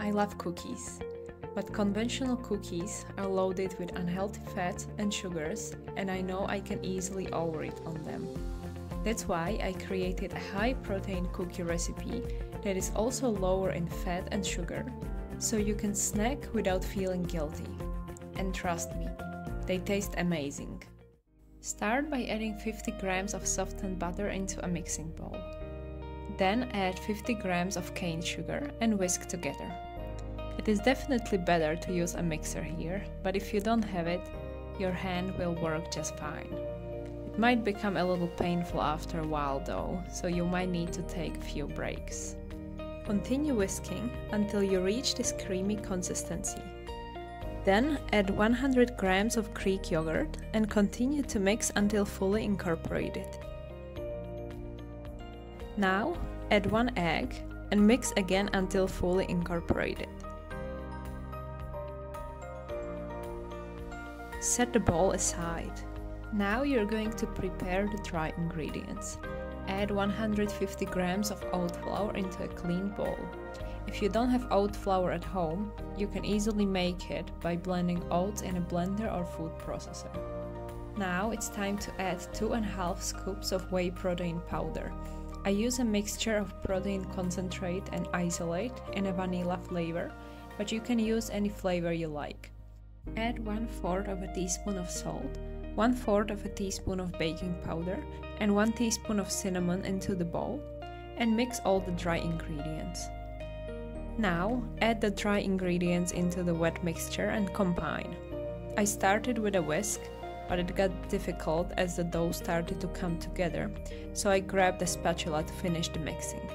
I love cookies, but conventional cookies are loaded with unhealthy fats and sugars, and I know I can easily overeat on them. That's why I created a high-protein cookie recipe that is also lower in fat and sugar, so you can snack without feeling guilty. And trust me, they taste amazing. Start by adding 50 grams of softened butter into a mixing bowl. Then add 50 grams of cane sugar and whisk together. It is definitely better to use a mixer here, but if you don't have it, your hand will work just fine. It might become a little painful after a while though, so you might need to take a few breaks. Continue whisking until you reach this creamy consistency. Then add 100 grams of Greek yogurt and continue to mix until fully incorporated. Now add 1 egg and mix again until fully incorporated. Set the bowl aside. Now you're going to prepare the dry ingredients. Add 150 grams of oat flour into a clean bowl. If you don't have oat flour at home, you can easily make it by blending oats in a blender or food processor. Now it's time to add 2.5 scoops of whey protein powder. I use a mixture of protein concentrate and isolate in a vanilla flavor, but you can use any flavor you like. Add 1/4 of a teaspoon of salt, 1/4 of a teaspoon of baking powder, and 1 teaspoon of cinnamon into the bowl, and mix all the dry ingredients. Now add the dry ingredients into the wet mixture and combine. I started with a whisk, but it got difficult as the dough started to come together, so I grabbed a spatula to finish the mixing.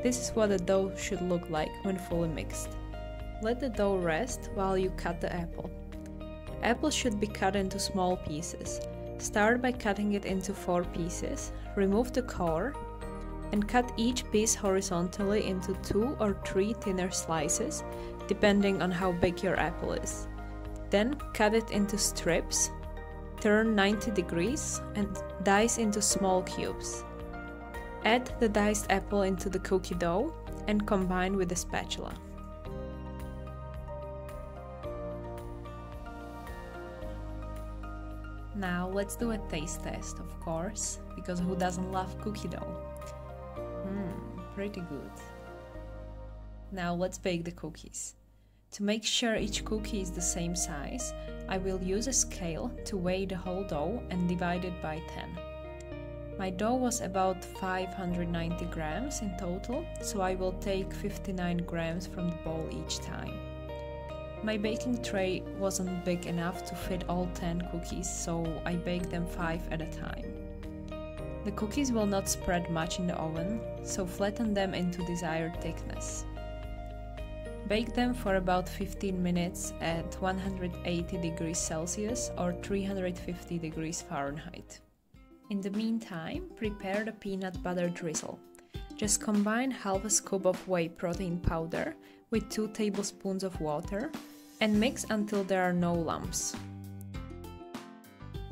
This is what the dough should look like when fully mixed. Let the dough rest while you cut the apple. Apple should be cut into small pieces. Start by cutting it into 4 pieces, remove the core, and cut each piece horizontally into 2 or 3 thinner slices, depending on how big your apple is. Then cut it into strips, turn 90 degrees, and dice into small cubes. Add the diced apple into the cookie dough and combine with a spatula. Now let's do a taste test, of course, because who doesn't love cookie dough? Pretty good. Now let's bake the cookies. To make sure each cookie is the same size, I will use a scale to weigh the whole dough and divide it by 10. My dough was about 590 grams in total, so I will take 59 grams from the bowl each time. My baking tray wasn't big enough to fit all 10 cookies, so I baked them 5 at a time. The cookies will not spread much in the oven, so flatten them into desired thickness. Bake them for about 15 minutes at 180 degrees Celsius or 350 degrees Fahrenheit. In the meantime, prepare the peanut butter drizzle. Just combine half a scoop of whey protein powder with 2 tablespoons of water and mix until there are no lumps.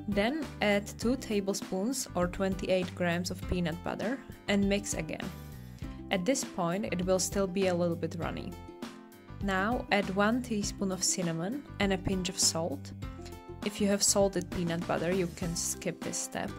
Then add 2 tablespoons or 28 grams of peanut butter and mix again. At this point it will still be a little bit runny. Now add 1 teaspoon of cinnamon and a pinch of salt. If you have salted peanut butter, you can skip this step.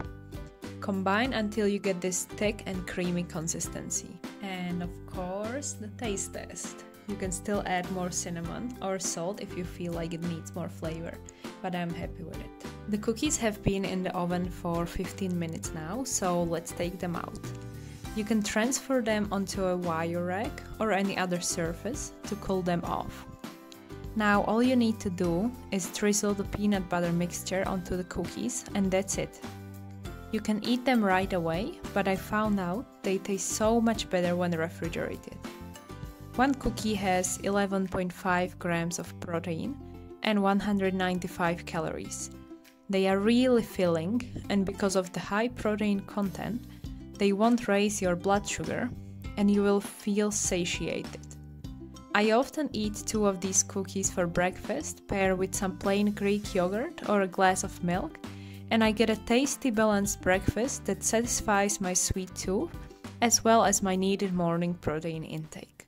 Combine until you get this thick and creamy consistency. And of course, the taste test. You can still add more cinnamon or salt if you feel like it needs more flavor, but I'm happy with it. The cookies have been in the oven for 15 minutes now, so let's take them out. You can transfer them onto a wire rack or any other surface to cool them off. Now all you need to do is drizzle the peanut butter mixture onto the cookies, and that's it. You can eat them right away, but I found out they taste so much better when refrigerated. One cookie has 11.5 grams of protein and 195 calories. They are really filling, and because of the high protein content, they won't raise your blood sugar and you will feel satiated. I often eat 2 of these cookies for breakfast, paired with some plain Greek yogurt or a glass of milk, and I get a tasty balanced breakfast that satisfies my sweet tooth as well as my needed morning protein intake.